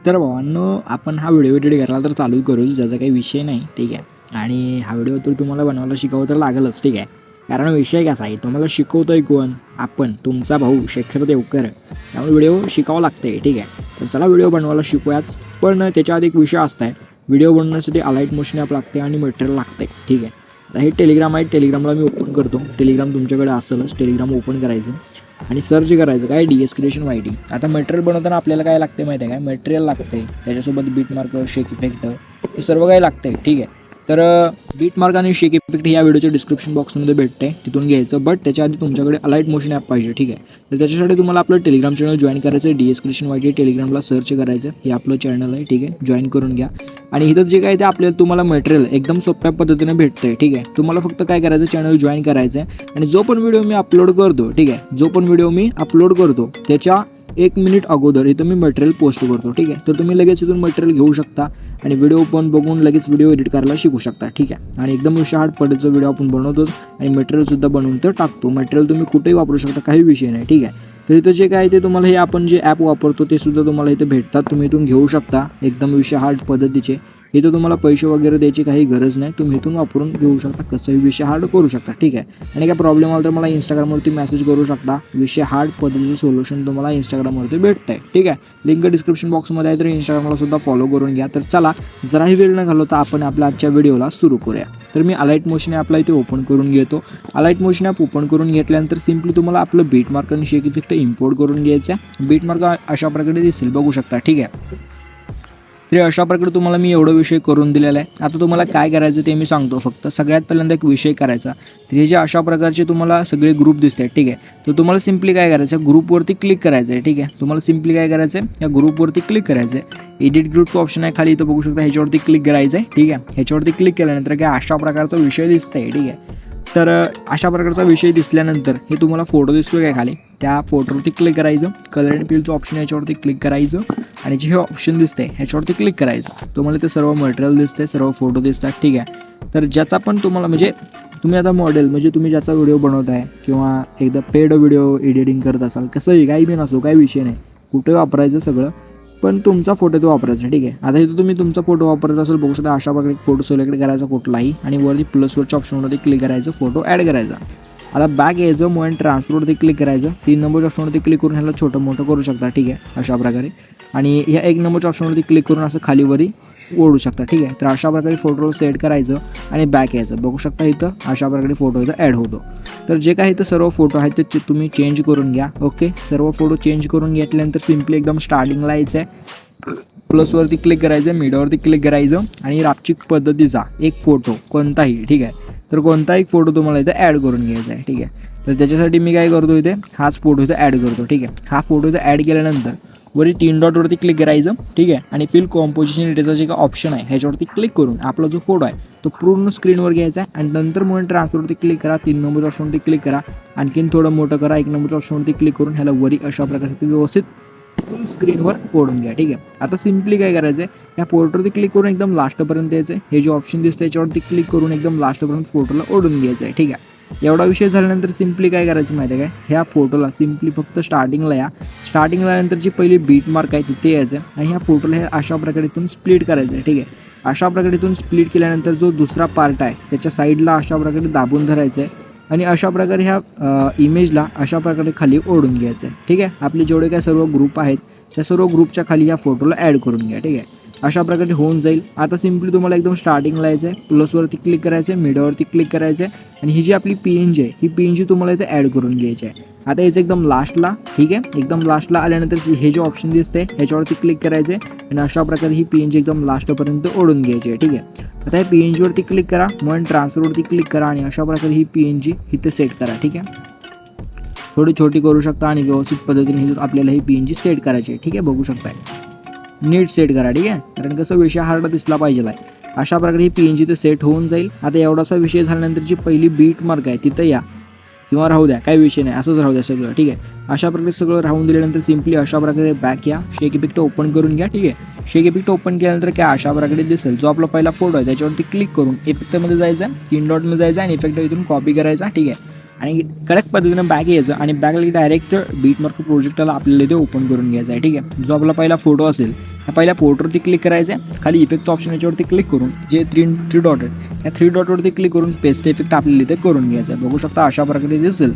तर भावांनो, आपण हा व्हिडिओ एडिट करायला तर चालू करूच, त्याचा काही विषय नाही, ठीक आहे. आणि हा व्हिडिओ तर तुम्हाला बनवायला शिकावं तर लागेलच, ठीक आहे. कारण विषय कसा आहे, तुम्हाला शिकवतोय कोण? आपण, तुमचा भाऊ शेखर देवकर. त्यामुळे व्हिडिओ शिकावं लागते, ठीक आहे. तर चला व्हिडिओ बनवायला शिकूयाच. पण त्याच्या आधी एक विषय असता आहे, व्हिडिओ बनवण्यासाठी अलाईट मोशन ॲप लागते आणि मटेरियल लागते, ठीक आहे. आता हे टेलिग्राम आहे, टेलिग्रामला मी ओपन करतो. टेलिग्राम तुमच्याकडे असेलच, टेलिग्राम ओपन करायचं आणि सर्च करायचं काय DS क्रिएशन YT. आता मटेरियल बनवताना आपल्याला काय लागते माहिती आहे काय? मटेरियल लागते, त्याच्यासोबत बीट मार्क, शेक इफेक्ट हे सर्व काही लागते, ठीक आहे. तर बीट मार्क आणि शेक इफेक्ट या व्हिडिओच्या डिस्क्रिप्शन बॉक्समध्ये भेटते, तिथून घ्यायचं. बट त्याच्या आधी तुमच्याकडे अलाईट मोशन ॲप पाहिजे, ठीक आहे. तर त्याच्यासाठी तुम्हाला आपलं टेलिग्राम चॅनल जॉईन करायचं आहे. DS क्रिएशन YT टेलिग्रामला सर्च करायचं, हे आपलं चॅनल आहे, ठीक आहे. जॉईन करून घ्या. आणि इथं जे काय ते आपल्याला तुम्हाला मटेरियल एकदम सोप्या पद्धतीने भेटतंय, ठीक आहे. तुम्हाला फक्त काय करायचं, चॅनल जॉईन करायचं आहे आणि जो पण व्हिडिओ मी अपलोड करतो, ठीक आहे, जो पण व्हिडिओ मी अपलोड करतो त्याच्या 1 मिनिट अगोदर इथं मी मटेरियल पोस्ट करतो, ठीक आहे. तर तुम्ही लगेच इथून मटेरियल घेऊ शकता आणि व्हिडिओ पण बघून लगेच व्हिडिओ एडिट करायला शिकू शकता, ठीक आहे. आणि एकदम हार्ड पद्धतीचा व्हिडिओ आपण बनवतोच आणि मटेरियलसुद्धा बनवून तर टाकतो. मटेरियल तुम्ही कुठेही वापरू शकता, काही विषय नाही, ठीक आहे. तर इथं जे काय ते तुम्हाला हे आपण जे ॲप वापरतो ते सुद्धा तुम्हाला इथे भेटतात, तुम्ही इथून घेऊ शकता एकदम हार्ड पद्धतीचे. इथं तुम्हाला पैसे वगैरे द्यायची काही गरज नाही, तुम्ही इथून वापरून घेऊ शकता, कसंही विषय हार्ड करू शकता, ठीक आहे. आणि काय प्रॉब्लेम आला तर मला इंस्टाग्रामवरती मेसेज करू शकता, विषय हार्ड पद्धतीचं सोल्युशन तुम्हाला इंस्टाग्रामवरती भेटतं आहे, ठीक आहे. लिंक डिस्क्रिप्शन बॉक्समध्ये आहे, तर इंस्टाग्रामला सुद्धा फॉलो करून घ्या. तर चला, जराही वेळ न घालवता आपण आपल्या आजच्या व्हिडिओला सुरू करूया. तर मी अलाईट मोशन ॲपला इथे ओपन करून घेतो. अलाईट मोशन ॲप ओपन करून घेतल्यानंतर सिम्पली तुम्हाला आपलं बीट मार्क आणि शेक इफेक्ट इम्पोर्ट करून घ्यायचं आहे. बीट मार्क अशा प्रकारे दिसेल, बघू शकता, ठीक आहे. तर अशा प्रकारे तुम्हाला मी एवढं विषय करून दिलेला आहे. आता तुम्हाला काय करायचं ते मी सांगतो. फक्त सगळ्यात पहिल्यांदा एक विषय करायचा. तर हे जे अशा प्रकारचे तुम्हाला सगळे ग्रुप दिसत आहेत, ठीक आहे. तर तुम्हाला सिम्पली काय करायचं, ग्रुपवरती क्लिक करायचं आहे, ठीक आहे. तुम्हाला सिम्पली काय करायचं आहे, या ग्रुपवरती क्लिक करायचं आहे. एडिट ग्रुपचं ऑप्शन आहे खाली, इथं बघू शकता, ह्याच्यावरती क्लिक करायचं आहे, ठीक आहे. ह्याच्यावरती क्लिक केल्यानंतर काय अशा प्रकारचा विषय दिसतंय, ठीक आहे. तर अशा प्रकारचा विषय दिसल्यानंतर हे तुम्हाला फोटो दिसतो काय खाली, त्या फोटोवरती क्लिक करायचं. कलर अँड फिलचं ऑप्शन याच्यावरती क्लिक करायचं आणि जे हे ऑप्शन दिसते ह्याच्यावरती क्लिक करायचं. तुम्हाला ते सर्व मटेरियल दिसते, सर्व फोटो दिसतात, ठीक आहे. तर ज्याचा पण तुम्हाला म्हणजे तुम्ही आता मॉडेल म्हणजे तुम्ही ज्याचा व्हिडिओ बनवत आहे किंवा एकदा पेड व्हिडिओ एडिटिंग करत असाल, कसंही काही बी नसो, काही विषय नाही, कुठे वापरायचं सगळं, पण तुमचा फोटो तो वापरायचा, ठीक आहे. आता इथं तुम्ही तुमचा फोटो वापरत असेल, बघू शकता अशा प्रकारे फोटो सिलेक्ट करायचा कुठलाही आणि वरती प्लसवरच्या ऑप्शनवरती क्लिक करायचं, फोटो ॲड करायचा. आता बॅक यायचं, मग आणि ट्रान्सफरवरती क्लिक करायचं. 3 नंबरच्या ऑप्शनवरती क्लिक करून ह्याला छोटं मोठं करू शकता, ठीक आहे, अशा प्रकारे. आणि ह्या 1 नंबरच्या ऑप्शनवरती क्लिक करून असं खालीवरी ओढू शकता, ठीक आहे. तर अशा प्रकारे फोटो सेट करायचं आणि बॅक यायचं, बघू शकता इथं अशा प्रकारे फोटो इथं ॲड होतो. तर जे काही इथं सर्व फोटो आहेत ते तुम्ही चेंज करून घ्या, ओके. सर्व फोटो चेंज करून घेतल्यानंतर सिम्पली एकदम स्टार्टिंगला यायचं आहे, प्लसवरती क्लिक करायचं, मीडियावरती क्लिक करायचं आणि रापचिक पद्धतीचा एक फोटो कोणताही, ठीक आहे. तर कोणताही फोटो तुम्हाला इथं ॲड करून घ्यायचा आहे, ठीक आहे. तर त्याच्यासाठी मी काय करतो, इथे हाच फोटो इथं ॲड करतो, ठीक आहे. हा फोटो इथं ॲड केल्यानंतर वरी 3 डॉटवरती क्लिक करायचं, ठीक आहे. आणि फिल कॉम्पोजिशन डिटेलचा जे काही ऑप्शन आहे ह्याच्यावरती क्लिक करून आपला जो फोटो आहे तो पूर्ण स्क्रीनवर घ्यायचा आहे आणि नंतर म्हणून ट्रान्सफरवरती क्लिक करा, 3 नंबरच्या ऑप्शनवरती क्लिक करा, आणखीन थोडं मोठं करा, 1 नंबरच्या ऑप्शनवरती क्लिक करून ह्याला वरी अशा प्रकारे व्यवस्थित फुल स्क्रीनवर ओढून घ्या, ठीक आहे. आता सिम्पली काय करायचं आहे, या फोटोवरती क्लिक करून एकदम लास्टपर्यंत यायचं आहे. हे जे ऑप्शन दिसतं याच्यावरती क्लिक करून एकदम लास्टपर्यंत फोटोला ओढून घ्यायचं आहे, ठीक आहे. एवढा विषय झाल्यानंतर सिम्पली काय करायचं माहिती आहे काय, ह्या फोटोला सिम्पली फक्त स्टार्टिंगला या, स्टार्टिंगला नंतर जी पहिली बीट मार्क आहे तिथे यायचं आणि ह्या फोटोला हे अशा प्रकारे इथून स्प्लिट करायचं आहे, ठीक आहे. अशा प्रकारे इथून स्प्लिट केल्यानंतर जो दुसरा पार्ट आहे त्याच्या साईडला अशा प्रकारे दाबून धरायचं आहे आणि अशा प्रकारे ह्या इमेजला अशा प्रकारे खाली ओढून घ्यायचं आहे, ठीक आहे. आपले जेवढे काय सर्व ग्रुप आहेत त्या सर्व ग्रुपच्या खाली या फोटोला ॲड करून घ्या, ठीक आहे. अशा प्रकारे होऊन जाईल. आता सिम्पली तुम्हाला एकदम स्टार्टिंगला यायचं आहे, प्लसवरती क्लिक करायचं आहे, मीडियावरती क्लिक करायचं आहे आणि ही जी आपली PNG आहे ही PNG तुम्हाला इथे ॲड करून घ्यायची आहे. आता याचं एकदम लास्टला, ठीक आहे, एकदम लास्टला आल्यानंतर हे जे ऑप्शन दिसते ह्याच्यावरती क्लिक करायचं आहे आणि अशा प्रकारे ही PNG एकदम लास्टपर्यंत ओढून घ्यायची आहे, ठीक आहे. आता या PNGवरती क्लिक करा, मग ट्रान्सफरवरती क्लिक करा आणि अशा प्रकारे ही PNG इथे सेट करा, ठीक आहे. थोडी छोटी करू शकता आणि व्यवस्थित पद्धतीने आपल्याला ही PNG सेट करायची आहे, ठीक आहे, बघू शकता. नीट सेट करा, ठीक आहे, कारण कसं विषय हार्ड दिसला पाहिजे आहे. अशा प्रकारे ही PNG ते सेट होऊन जाईल. आता एवढासा विषय झाल्यानंतर जी पहिली बीट मार्क आहे तिथं या किंवा राहू द्या, काही विषय नाही, असंच राहू द्या सगळं, ठीक आहे. अशा प्रकारे सगळं राहून दिल्यानंतर सिम्पली अशा प्रकारे बॅक या, शेक इफेक्ट ओपन करून घ्या, ठीक आहे. शेक इफेक्ट ओपन केल्यानंतर काय अशा प्रकारे दिसेल, जो आपला पहिला फोटो आहे त्याच्यावरती क्लिक करून इफेक्टमध्ये जायचा, 3 डॉटमध्ये जायचा आणि इफेक्ट इथून कॉपी करायचा, ठीक आहे. आणि कडक पद्धतीनं बॅक यायचं आणि बॅकला डायरेक्ट बीटमार्क प्रोजेक्टला आपल्याला ते ओपन करून घ्यायचं आहे. ठीक आहे, जो आपला पहिला फोटो असेल त्या पहिल्या फोटोवरती क्लिक करायचं आहे. खाली इफेक्टचं ऑप्शन याच्यावरती क्लिक करून जे थ्री डॉट आहे त्या 3 डॉटवरती क्लिक करून पेस्ट इफेक्ट आपल्याला इथे करून घ्यायचं आहे. बघू शकता अशा प्रकारे दिसेल.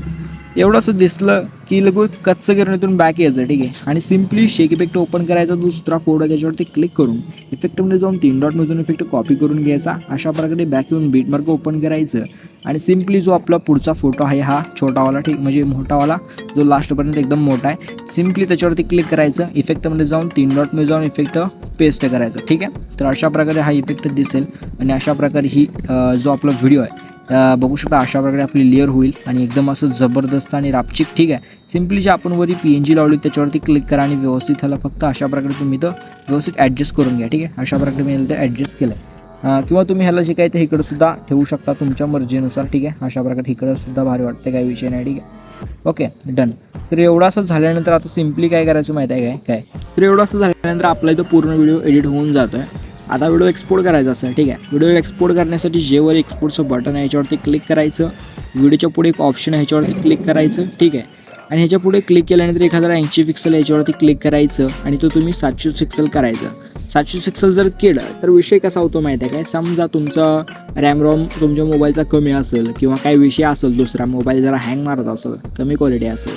एवढं असं दिसलं की लगेच कच्चं गिरणीतून बॅक यायचं. ठीक आहे, आणि सिम्पली शेक इफेक्ट ओपन करायचा. दुसरा फोटो त्याच्यावरती क्लिक करून इफेक्टमध्ये जाऊन 3 डॉटमधून इफेक्ट कॉपी करून घ्यायचा. अशा प्रकारे बॅक येऊन बीटमार्क ओपन करायचं आणि सिम्पली जो आपला पुढचा फोटो आहे हा छोटावाला, ठीक म्हणजे मोठावाला जो लास्टपर्यंत एकदम मोठा आहे, सिम्पली त्याच्यावरती क्लिक करायचं. इफेक्टमध्ये जाऊन 3 डॉटमध्ये जाऊन इफेक्ट पेस्ट करायचं. ठीक आहे, तर अशा प्रकारे हा इफेक्ट दिसेल आणि अशा प्रकारे ही जो आपला व्हिडिओ आहे बघू शकता अशा प्रकारे आपली लेअर होईल आणि एकदम असं जबरदस्त आणि रापचिक. ठीक आहे, सिम्पली जे आपण वरी PNG लावली त्याच्यावरती क्लिक करा आणि व्यवस्थित ह्याला फक्त अशा प्रकारे तुम्ही तर व्यवस्थित ॲडजस्ट करून घ्या. ठीक आहे, अशा प्रकारे मी ते ॲडजस्ट केलं आहे. किंवा तुम्ही ह्याला जे काय ते इकडं सुद्धा ठेवू शकता तुमच्या मर्जीनुसार. ठीक आहे, अशा प्रकारे इकडं सुद्धा भारी वाटते, काही विषय नाही. ठीक आहे, ओके डन. तर एवढं असं झाल्यानंतर आता सिम्पली काय करायचं माहिती आहे काय तर एवढं असं झाल्यानंतर आपला इथं पूर्ण व्हिडिओ एडिट होऊन जातो आहे. आता व्हिडिओ एक्सपोर्ट करायचा असेल. ठीक आहे, व्हिडिओ एक्सपोर्ट करण्यासाठी जेवर एक्सपोर्टचं बटन आहे याच्यावरती क्लिक करायचं. व्हिडिओच्या पुढे एक ऑप्शन आहे ह्याच्यावरती क्लिक करायचं. ठीक आहे, आणि ह्याच्या पुढे क्लिक केल्यानंतर 1080 पिक्सल याच्यावरती क्लिक करायचं आणि तो तुम्ही 700 पिक्सल करायचं. 700 पिक्सल जर केलं तर विषय कसा होतो माहिती आहे काय, समजा तुमचा रॅम तुमच्या मोबाईलचा कमी असेल किंवा काही विषय असेल, दुसरा मोबाईल जरा हँग मारत असेल, कमी क्वालिटी असेल,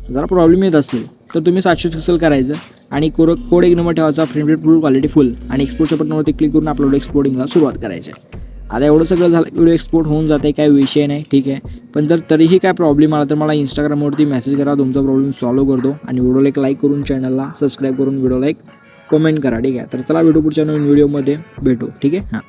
जरा प्रॉब्लेम येत असेल तर तुम्ही 700 पिक्सल करायचं आणि कोड एक नंबर ठेवायचा, फ्रेम रेट फुल, क्वालिटी फुल आणि एक्सपोर्टच्या बटनवरती क्लिक करून अपलोड एक्सपोर्टिंगला सुरुवात करायची. आता एवढं सगळं झालं व्हिडिओ एक्सपोर्ट होऊन जाते, काही विषय नाही. ठीक आहे, पण जर तरीही काय प्रॉब्लेम आला तर मला इंस्टाग्रामवरती मेसेज करा, तुमचा प्रॉब्लेम सॉल्व्ह करतो. आणि व्हिडिओला एक लाईक करून चॅनलला सबस्क्राईब करून व्हिडिओला एक कमेंट करा. ठीक आहे, तर चला भेटू पुढच्या नवीन व्हिडिओमध्ये भेटू. ठीक आहे, हां.